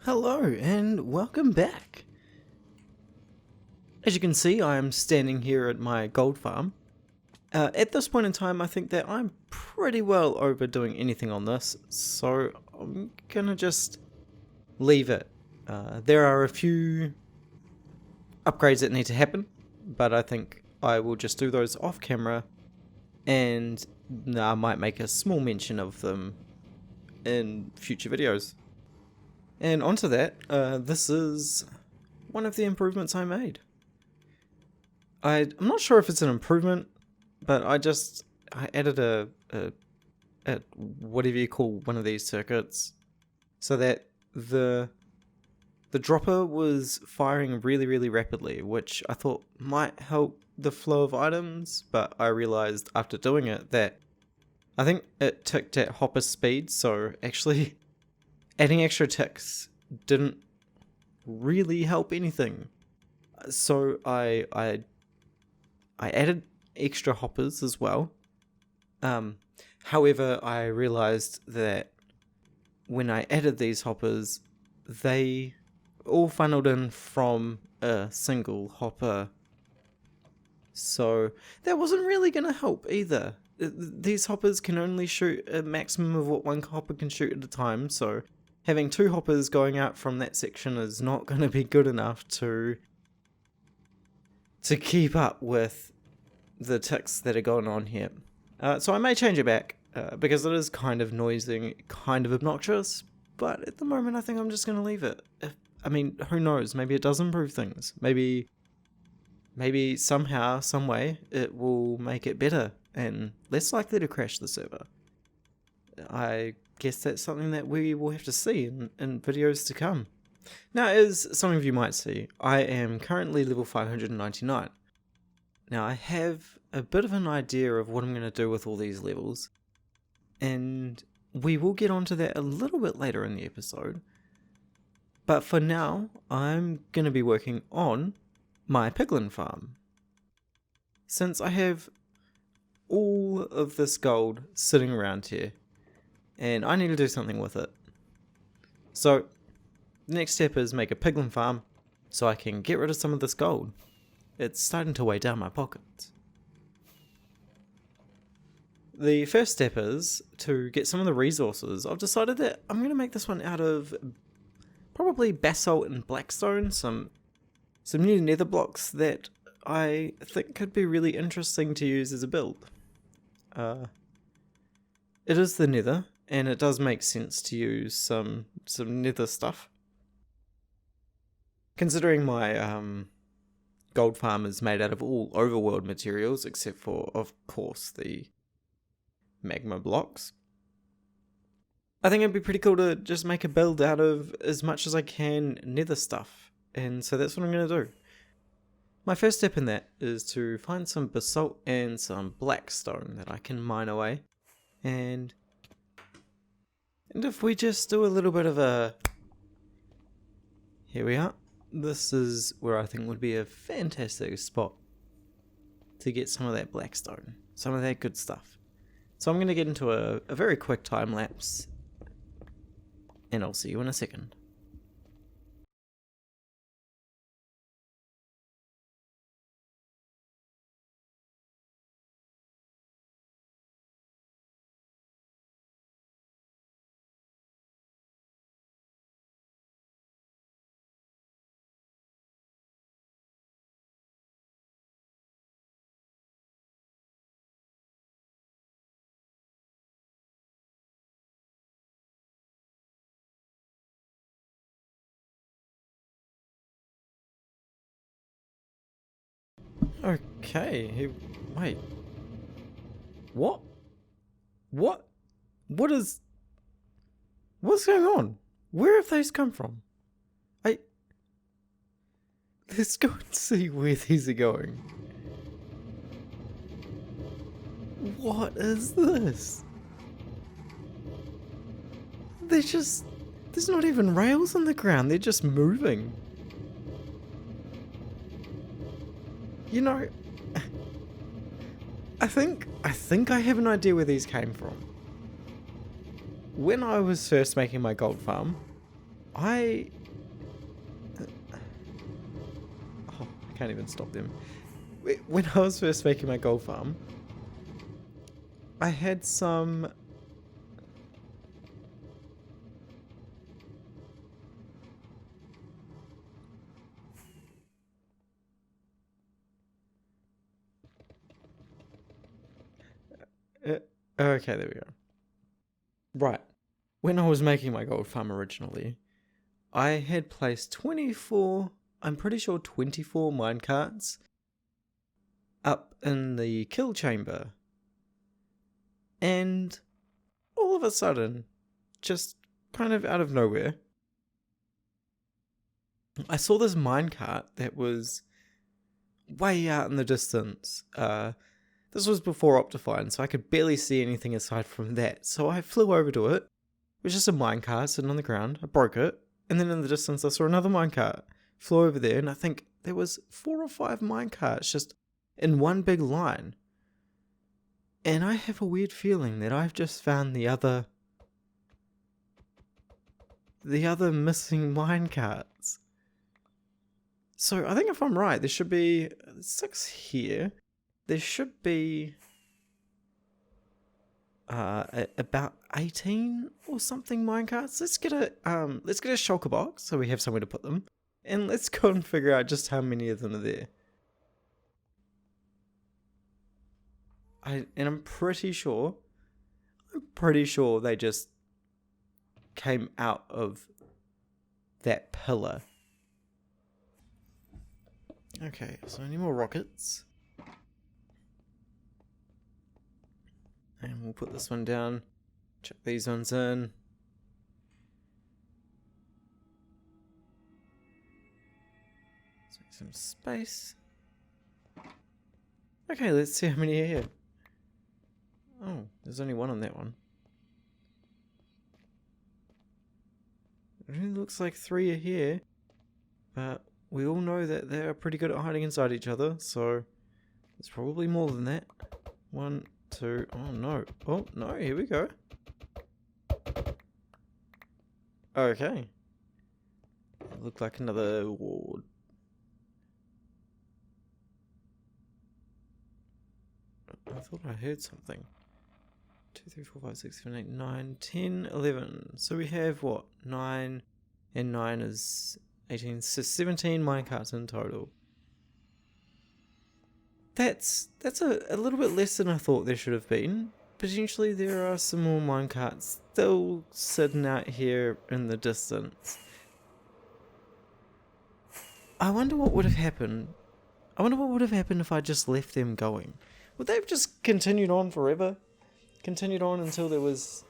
Hello and welcome back. As you can see, I am standing here at my gold farm. At this point in time, I think that I'm pretty well overdoing anything on this, so I'm gonna just leave it. There are a few upgrades that need to happen, but I think I will just do those off camera, and I might make a small mention of them in future videos. And onto that, this is one of the improvements I made. I'm not sure if it's an improvement, but I added a whatever you call one of these circuits, so that the dropper was firing really rapidly, which I thought might help the flow of items, but I realized after doing it that I think it ticked at hopper speed, so actually adding extra ticks didn't really help anything. So I added extra hoppers as well. However, I realized that when I added these hoppers, they all funneled in from a single hopper. So that wasn't really going to help either. These hoppers can only shoot a maximum of what one hopper can shoot at a time, so having two hoppers going out from that section is not going to be good enough to keep up with the ticks that are going on here. So I may change it back, because it is kind of noisy, kind of obnoxious, but at the moment I think I'm just going to leave it. I mean, who knows, maybe it does improve things. Maybe somehow, some way, it will make it better and less likely to crash the server. I guess that's something that we will have to see in videos to come. Now, as some of you might see, I am currently level 599. Now, I have a bit of an idea of what I'm going to do with all these levels, and we will get onto that a little bit later in the episode. But for now, I'm going to be working on my Piglin farm. Since I have all of this gold sitting around here, and I need to do something with it. So, the next step is make a Piglin farm so I can get rid of some of this gold. It's starting to weigh down my pockets. The first step is to get some of the resources. I've decided that I'm going to make this one out of probably basalt and blackstone, some new nether blocks that I think could be really interesting to use as a build. It is the nether, and it does make sense to use some nether stuff. Considering my gold farm is made out of all overworld materials, except for, of course, the magma blocks, I think it'd be pretty cool to just make a build out of as much as I can nether stuff, and so that's what I'm going to do. My first step in that is to find some basalt and some blackstone that I can mine away, and if we just do a little bit of a... Here we are. This is where I think would be a fantastic spot to get some of that blackstone, some of that good stuff. So I'm going to get into a very quick time lapse, and I'll see you in a second. Okay, wait. What? What? What's going on? Where have those come from? Let's go and see where these are going. What is this? There's not even rails on the ground, they're just moving. You know, I think I have an idea where these came from. When I was first making my gold farm, I can't even stop them. When I was first making my gold farm, I had some... okay, there we go. Right. When I was making my gold farm originally, I had placed 24, I'm pretty sure 24 minecarts up in the kill chamber. And all of a sudden, just kind of out of nowhere, I saw this minecart that was way out in the distance. This was before Optifine, so I could barely see anything aside from that. So I flew over to it. It was just a minecart sitting on the ground. I broke it. And then in the distance, I saw another minecart. Flew over there, and I think there was 4 or 5 minecarts just in one big line. And I have a weird feeling that I've just found the other missing minecarts. So I think if I'm right, there should be 6 here. There should be about 18 or something minecarts. Let's get a shulker box so we have somewhere to put them, and let's go and figure out just how many of them are there. I'm pretty sure they just came out of that pillar. Okay, so any more rockets? And we'll put this one down. Chuck these ones in. Let's make some space. Okay, let's see how many are here. Oh, there's only one on that one. It really looks like 3 are here. But we all know that they're pretty good at hiding inside each other, so there's probably more than that. 1, 2, oh no. Oh no, here we go. Okay. It looked like another ward. I thought I heard something. 2, 3, 4, 5, 6, 7, 8, 9, 10, 11. So we have what? 9 and 9 is 18, so 17 minecarts in total. That's a little bit less than I thought there should have been. Potentially there are some more minecarts still sitting out here in the distance. I wonder what would have happened. I wonder what would have happened if I just left them going. Would they have just continued on forever? Continued on until there was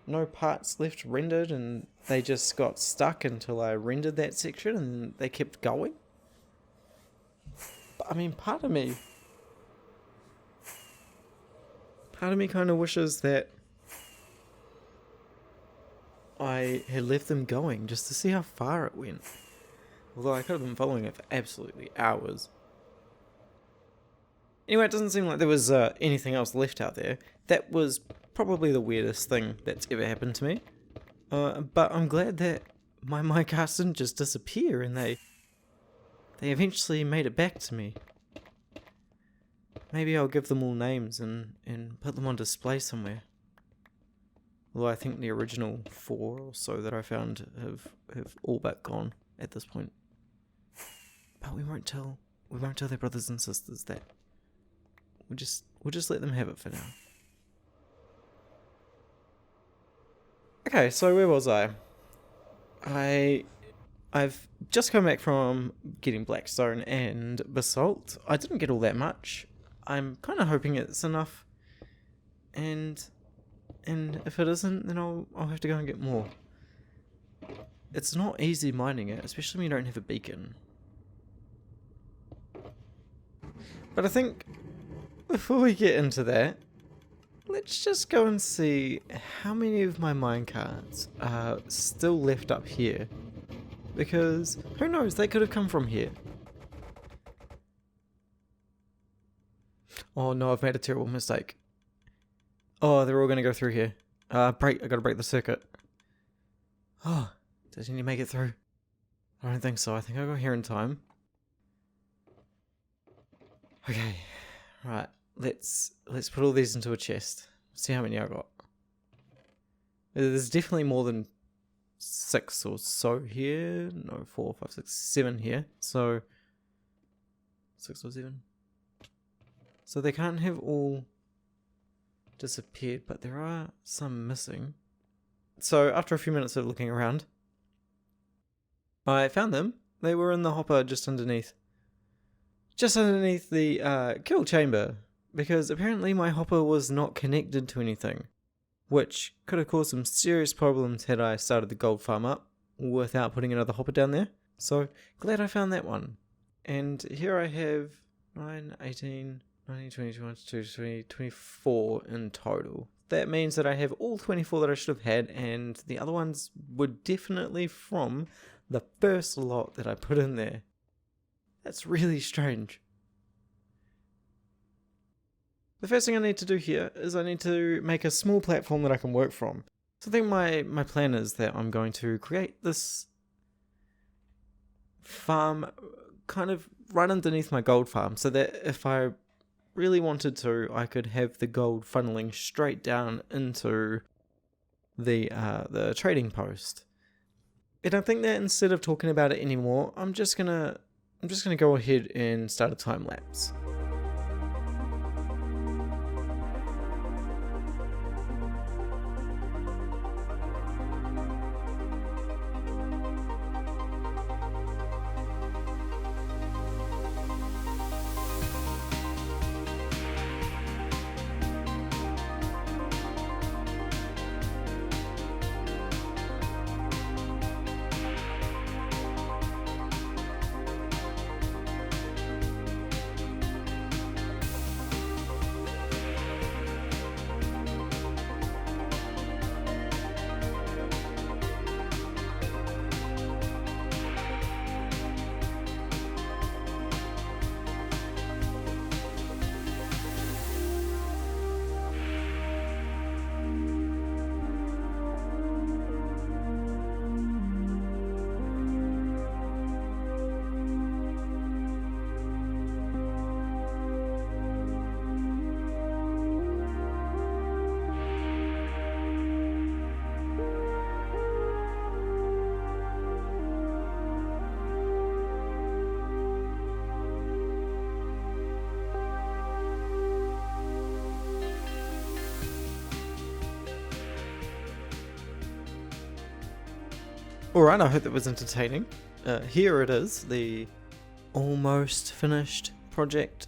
no parts left rendered and they just got stuck until I rendered that section and they kept going? But, I mean, part of me kind of wishes that I had left them going just to see how far it went. Although I could have been following it for absolutely hours. Anyway, it doesn't seem like there was anything else left out there. That was probably the weirdest thing that's ever happened to me. But I'm glad that my minecarts didn't just disappear and they eventually made it back to me. Maybe I'll give them all names and put them on display somewhere. Although I think the original 4 or so that I found have all but gone at this point. But we won't tell their brothers and sisters that. We'll just let them have it for now. Okay, so where was I? I've just come back from getting blackstone and basalt. I didn't get all that much. I'm kind of hoping it's enough, and if it isn't, then I'll have to go and get more. It's not easy mining it, especially when you don't have a beacon. But I think before we get into that, let's just go and see how many of my minecarts are still left up here. Because who knows, they could have come from here. Oh no, I've made a terrible mistake. Oh, they're all going to go through here. I gotta break the circuit. Oh, Did he make it through? I don't think so. I think I got here in time. Okay, right. Let's put all these into a chest. See how many I got. There's definitely more than 6 or so here. No, 4, 5, 6, 7 here. So 6 or 7. So they can't have all disappeared, but there are some missing. So after a few minutes of looking around, I found them. They were in the hopper just underneath the kill chamber, because apparently my hopper was not connected to anything, which could have caused some serious problems had I started the gold farm up without putting another hopper down there. So glad I found that one. And here I have 9, 18, 19, 20, 21, 22, 20, 24 in total. That means that I have all 24 that I should have had, and the other ones were definitely from the first lot that I put in there. That's really strange. The first thing I need to do here is I need to make a small platform that I can work from. So I think my plan is that I'm going to create this farm kind of right underneath my gold farm, so that if I really wanted to, I could have the gold funneling straight down into the trading post. And I think that instead of talking about it anymore, I'm just gonna go ahead and start a time lapse. Alright, I hope that was entertaining. Here it is, the almost finished project.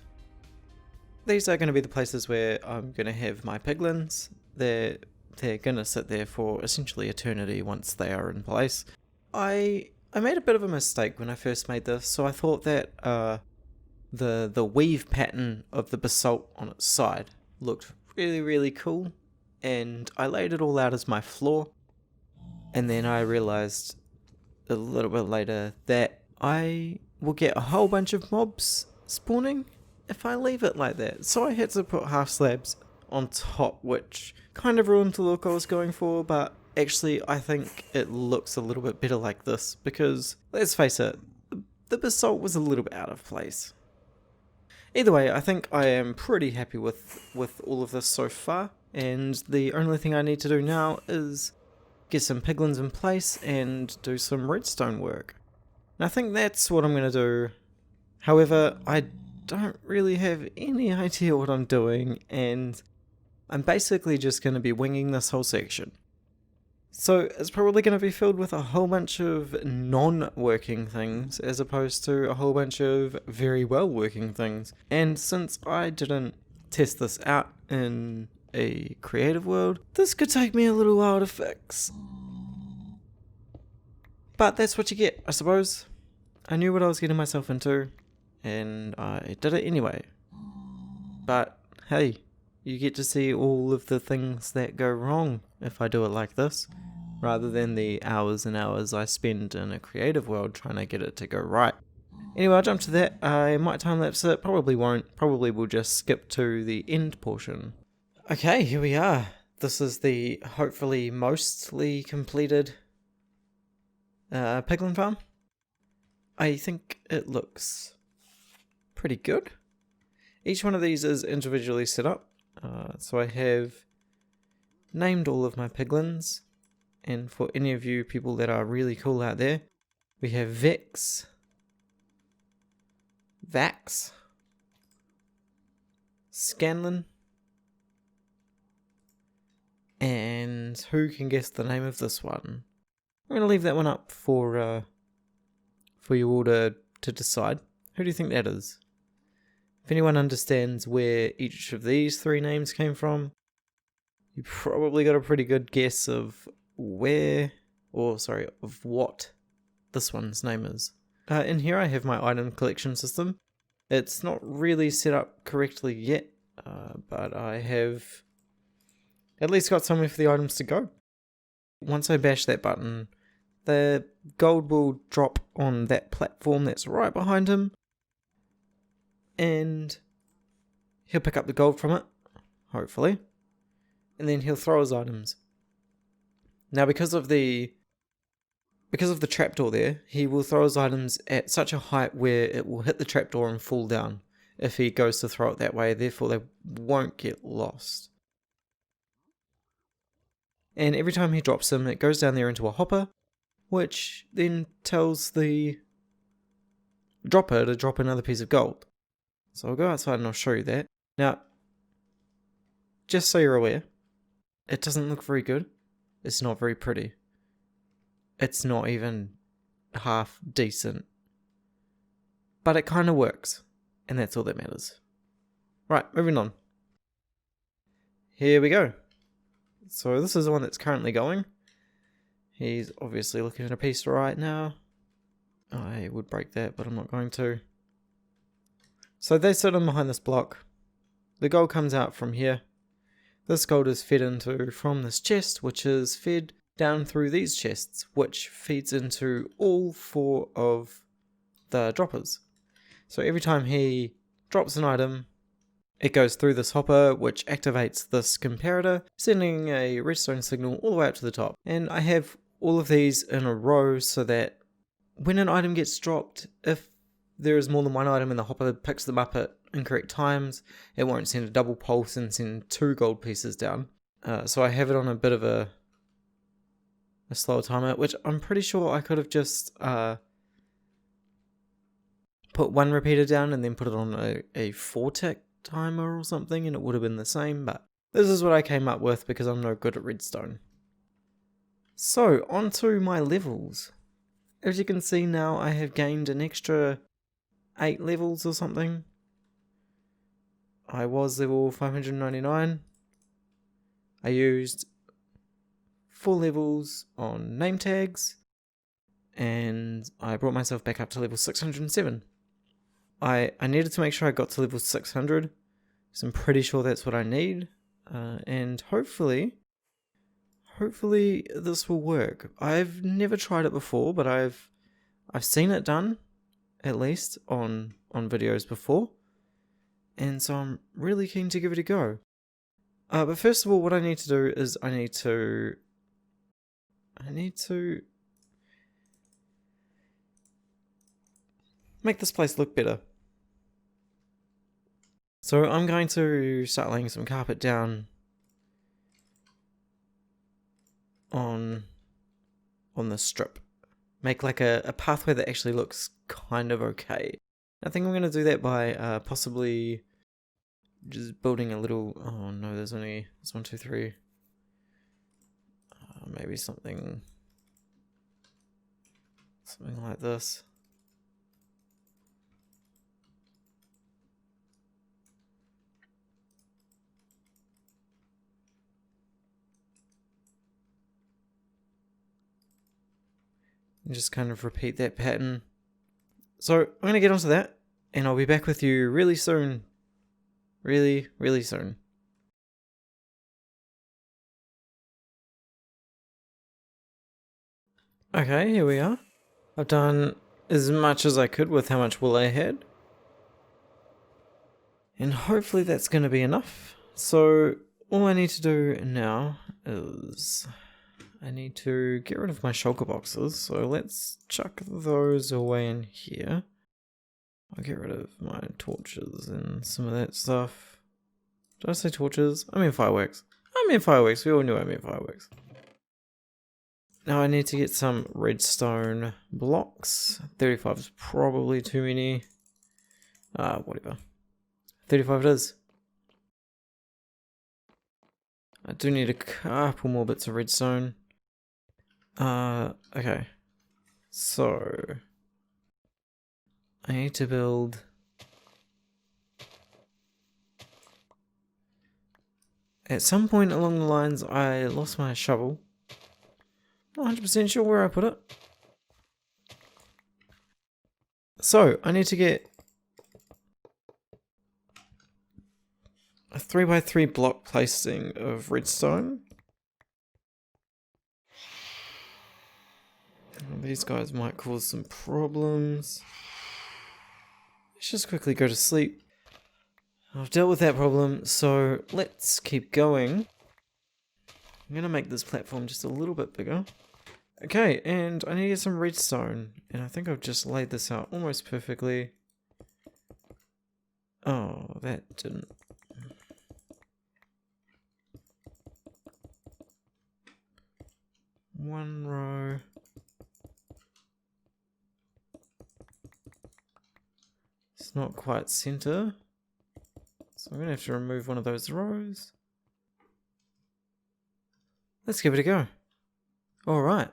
These are going to be the places where I'm going to have my piglins. They're going to sit there for essentially eternity once they are in place. I made a bit of a mistake when I first made this, so I thought that the weave pattern of the basalt on its side looked really, really cool, and I laid it all out as my floor. And then I realized a little bit later that I will get a whole bunch of mobs spawning if I leave it like that. So I had to put half slabs on top, which kind of ruined the look I was going for, but actually I think it looks a little bit better like this, because let's face it, the basalt was a little bit out of place. Either way, I think I am pretty happy with all of this so far, and the only thing I need to do now is get some piglins in place and do some redstone work. And I think that's what I'm going to do. However, I don't really have any idea what I'm doing, and I'm basically just going to be winging this whole section. So it's probably going to be filled with a whole bunch of non-working things as opposed to a whole bunch of very well-working things. And since I didn't test this out in a creative world, this could take me a little while to fix. But that's what you get, I suppose. I knew what I was getting myself into, and I did it anyway. But hey, you get to see all of the things that go wrong if I do it like this, rather than the hours and hours I spend in a creative world trying to get it to go right. Anyway, I'll jump to that. I might time lapse it, probably won't. Probably will just skip to the end portion. Okay, here we are. This is the hopefully mostly completed Piglin farm. I think it looks pretty good. Each one of these is individually set up. So I have named all of my piglins. And for any of you people that are really cool out there, we have Vex, Vax, Scanlan, and who can guess the name of this one? I'm going to leave that one up for you all to decide. Who do you think that is? If anyone understands where each of these three names came from, you probably got a pretty good guess of of what this one's name is. In here I have my item collection system. It's not really set up correctly yet, but I have at least got somewhere for the items to go. Once I bash that button, the gold will drop on that platform that's right behind him, and he'll pick up the gold from it, hopefully, and then he'll throw his items. Now because of the trapdoor there, he will throw his items at such a height where it will hit the trapdoor and fall down if he goes to throw it that way, therefore they won't get lost. And every time he drops them, it goes down there into a hopper, which then tells the dropper to drop another piece of gold. So I'll go outside and I'll show you that. Now, just so you're aware, it doesn't look very good. It's not very pretty. It's not even half decent. But it kind of works, and that's all that matters. Right, moving on. Here we go. So this is the one that's currently going. He's obviously looking at a piece right now. I would break that, but I'm not going to. So they sit in behind this block. The gold comes out from here. This gold is fed into from this chest, which is fed down through these chests, which feeds into all four of the droppers. So every time he drops an item, it goes through this hopper, which activates this comparator, sending a redstone signal all the way up to the top. And I have all of these in a row so that when an item gets dropped, if there is more than one item and the hopper picks them up at incorrect times, it won't send a double pulse and send 2 gold pieces down. So I have it on a bit of a slower timer, which I'm pretty sure I could have just put one repeater down and then put it on a 4-tick timer or something, and it would have been the same, but this is what I came up with because I'm no good at redstone. So, onto my levels. As you can see now, I have gained an extra 8 levels or something. I was level 599. I used 4 levels on name tags, and I brought myself back up to level 607. I needed to make sure I got to level 600, so I'm pretty sure that's what I need, and hopefully this will work. I've never tried it before, but I've seen it done, at least on videos before, and so I'm really keen to give it a go. But first of all, what I need to do is I need to make this place look better. So I'm going to start laying some carpet down on the strip. Make like a pathway that actually looks kind of okay. I think I'm going to do that by possibly just building a little... Oh no, there's 1, 2, 3. Maybe something like this. And just kind of repeat that pattern. So I'm going to get onto that, and I'll be back with you really soon. Really, really soon. Okay, here we are. I've done as much as I could with how much wool I had. And hopefully that's going to be enough. So all I need to do now is I need to get rid of my shulker boxes, so let's chuck those away in here. I'll get rid of my torches and some of that stuff. Did I say torches? I mean fireworks. I mean fireworks, we all knew I meant fireworks. Now I need to get some redstone blocks. 35 is probably too many. Whatever. 35 it is. I do need a couple more bits of redstone. Okay. So I need to build at some point along the lines I lost my shovel. Not 100% sure where I put it. So I need to get a 3x3 block placing of redstone. These guys might cause some problems. Let's just quickly go to sleep. I've dealt with that problem, so let's keep going. I'm gonna make this platform just a little bit bigger. Okay, and I need to get some redstone, and I think I've just laid this out almost perfectly. Oh, that didn't. One row. It's not quite center. So I'm going to have to remove one of those rows. Let's give it a go. Alright.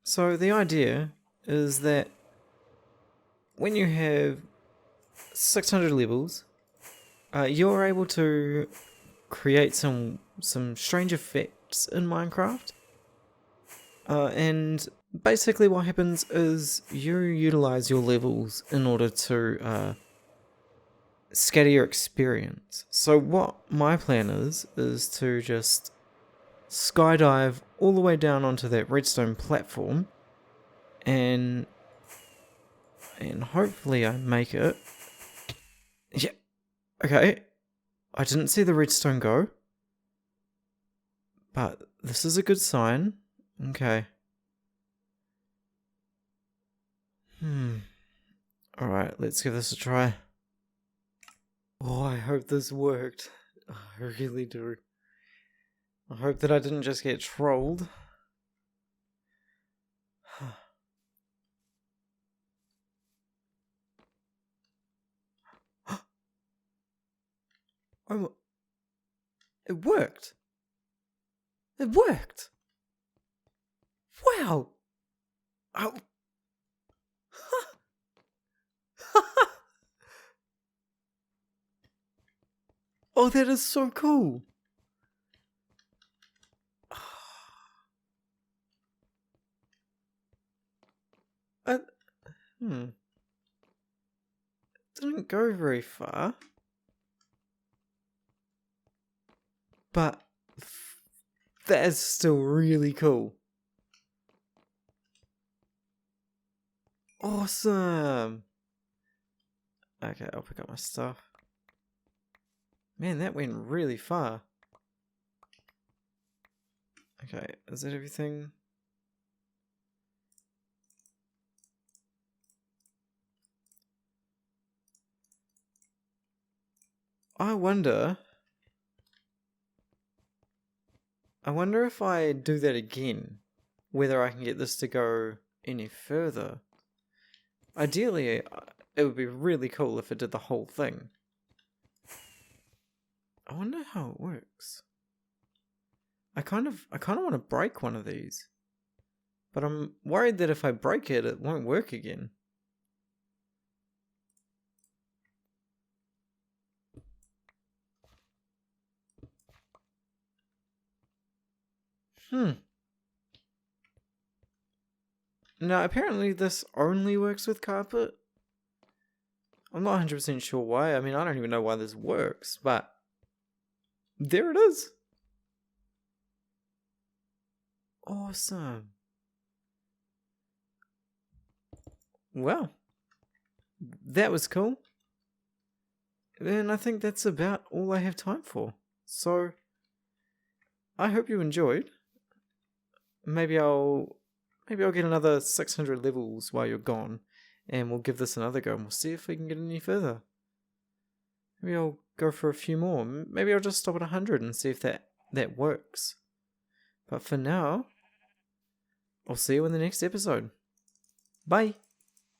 So the idea is that when you have 600 levels, you're able to create some strange effects in Minecraft. And basically what happens is you utilize your levels in order to scatter your experience. So what my plan is to just skydive all the way down onto that redstone platform and hopefully I make it. Yeah. Okay. I didn't see the redstone go, but this is a good sign. Okay. Alright, let's give this a try. Oh, I hope this worked. I really do. I hope that I didn't just get trolled. Oh, it worked. It worked. Wow. Oh. Oh, that is so cool. Didn't go very far. But that is still really cool. Awesome. Okay, I'll pick up my stuff. Man, that went really far. Okay, is that everything? I wonder if I do that again, whether I can get this to go any further. Ideally, it would be really cool if it did the whole thing. I wonder how it works. I kind of want to break one of these, but I'm worried that if I break it, it won't work again. Now, apparently this only works with carpet. I'm not 100% sure why. I mean, I don't even know why this works, but there it is. Awesome. Well, that was cool. And I think that's about all I have time for. So, I hope you enjoyed. Maybe I'll get another 600 levels while you're gone, and we'll give this another go, and we'll see if we can get any further. Maybe I'll go for a few more. Maybe I'll just stop at 100 and see if that works. But for now, I'll see you in the next episode. Bye!